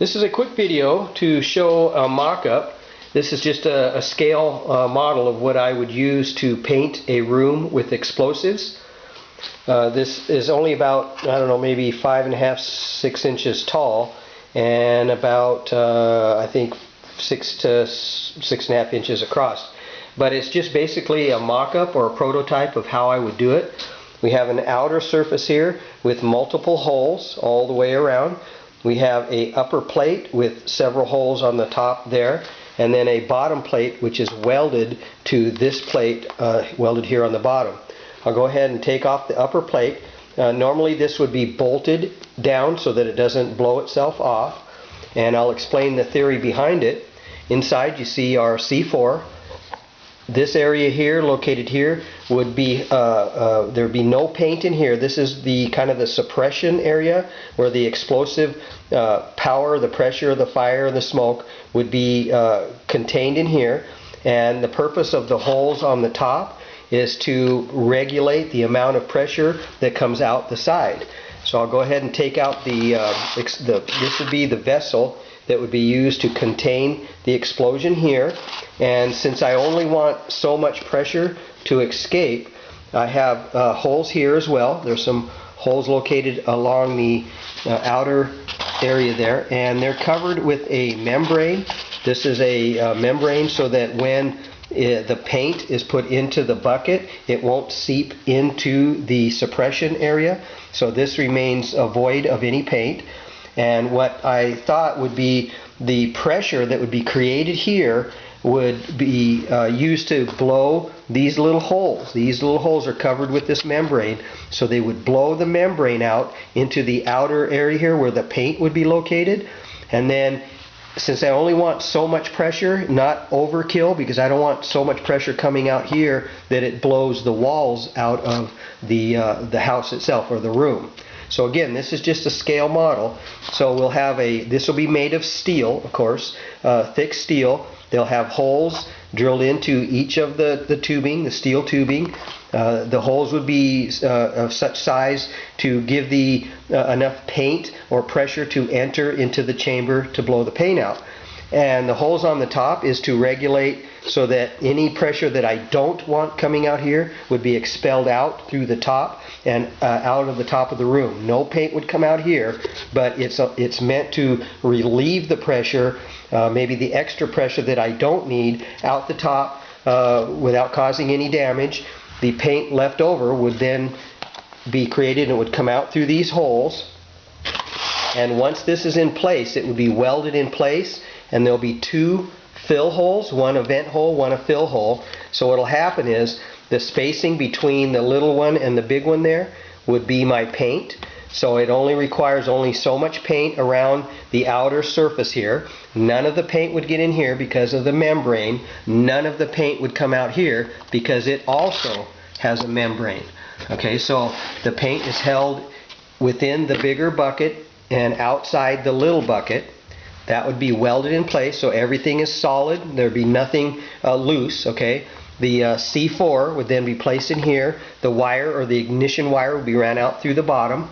This is a quick video to show a mock-up. This is just a scale model of what I would use to paint a room with explosives. This is only about, I don't know, maybe 5.5, 6 inches tall and about, I think, 6 to 6.5 inches across. But it's just basically a mock-up or a prototype of how I would do it. We have an outer surface here with multiple holes all the way around. We have a upper plate with several holes on the top there, and then a bottom plate which is welded to this plate, welded here on the bottom. I'll go ahead and take off the upper plate. Normally this would be bolted down so that it doesn't blow itself off, and I'll explain the theory behind it. Inside you see our C4. This area here, located here, would be there'd be no paint in here. This is the kind of the suppression area where the explosive power, the pressure, the fire, the smoke would be contained in here. And the purpose of the holes on the top is to regulate the amount of pressure that comes out the side. So I'll go ahead and take out this would be the vessel that would be used to contain the explosion here. And since I only want so much pressure to escape, I have holes here as well. There's some holes located along the outer area there, and they're covered with a membrane. This is a membrane so that when the paint is put into the bucket, it won't seep into the suppression area. So this remains void of any paint. And what I thought would be the pressure that would be created here would be used to blow these little holes. These little holes are covered with this membrane, so they would blow the membrane out into the outer area here where the paint would be located. And then, since I only want so much pressure, not overkill, because I don't want so much pressure coming out here that it blows the walls out of the house itself or the room. So again, this is just a scale model. So we'll have this will be made of steel, of course, thick steel. They'll have holes drilled into each of the tubing, the steel tubing. The holes would be of such size to give enough paint or pressure to enter into the chamber to blow the paint out. And the holes on the top is to regulate so that any pressure that I don't want coming out here would be expelled out through the top and out of the top of the room. No paint would come out here, but it's meant to relieve the pressure, maybe the extra pressure that I don't need out the top without causing any damage. The paint left over would then be created and it would come out through these holes. And once this is in place, it would be welded in place, and there'll be two fill holes, one a vent hole, one a fill hole. So what'll happen is the spacing between the little one and the big one there would be my paint. So it only requires so much paint around the outer surface here. None of the paint would get in here because of the membrane. None of the paint would come out here because it also has a membrane. Okay, so the paint is held within the bigger bucket and outside the little bucket. That would be welded in place, so everything is solid. There'd be nothing loose. Okay, the C4 would then be placed in here. The wire, or the ignition wire, would be ran out through the bottom.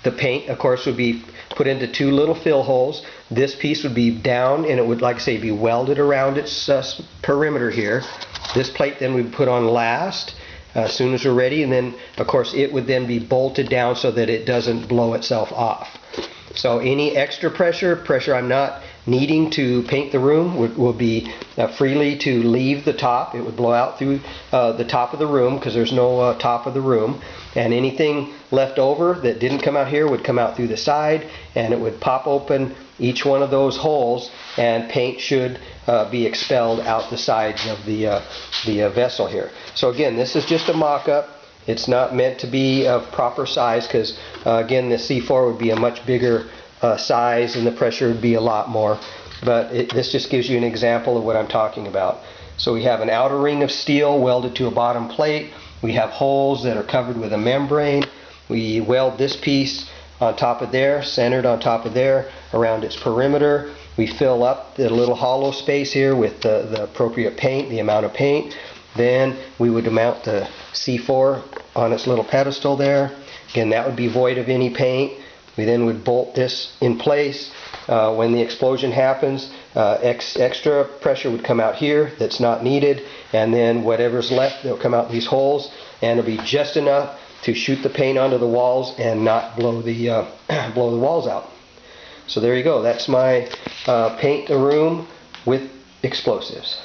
The paint, of course, would be put into two little fill holes. This piece would be down, and it would, like I say, be welded around its perimeter here. This plate then would be put on last as soon as we're ready, and then, of course, it would then be bolted down so that it doesn't blow itself off. So any extra pressure I'm not needing to paint the room will be freely to leave the top. It would blow out through the top of the room because there's no top of the room. And anything left over that didn't come out here would come out through the side, and it would pop open each one of those holes, and paint should be expelled out the sides of the vessel here. So again, this is just a mock-up. It's not meant to be of proper size because, again, the C4 would be a much bigger size and the pressure would be a lot more. But this just gives you an example of what I'm talking about. So we have an outer ring of steel welded to a bottom plate. We have holes that are covered with a membrane. We weld this piece on top of there, centered on top of there, around its perimeter. We fill up the little hollow space here with the appropriate paint, the amount of paint. Then we would mount the C4 on its little pedestal there. Again, that would be void of any paint. We then would bolt this in place, when the explosion happens, extra pressure would come out here that's not needed, and then whatever's left will come out these holes, and it'll be just enough to shoot the paint onto the walls and not blow the blow the walls out. So there you go. That's my paint a room with explosives.